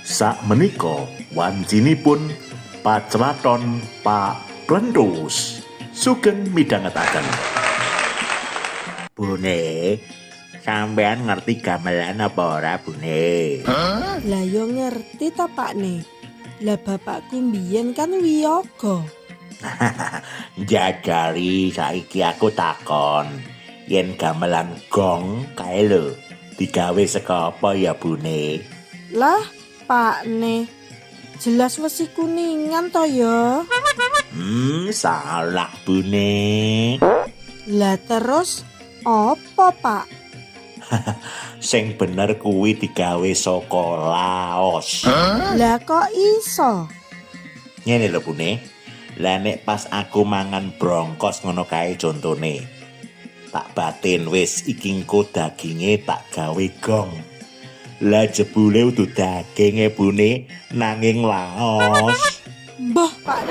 Sakmenika wancinipun pacraton Pak Plentus sugeng midhangetaken. Bune, sampean ngerti gamelan apa ora, Bune? Lah yo ngerti ta Pakne. Lah bapakku mbiyen kan wiyaga. Jajari saiki aku takon, yen gamelan gong kae lho, digawe saka apa ya, Bune? Lah Pakne, jelas wesi kuningan to ya. Salah, Bune. Lah terus apa Pak? Sing bener kuwi digawe saka laos. Lah kok iso? Ngene lho, Bune. Lah nek pas aku mangan brongkos ngono kae contone. Tak batin wis iki engko daginge tak gawe gong. Lah jebule udu daginge, Bune, nanging laos. Mbah Pak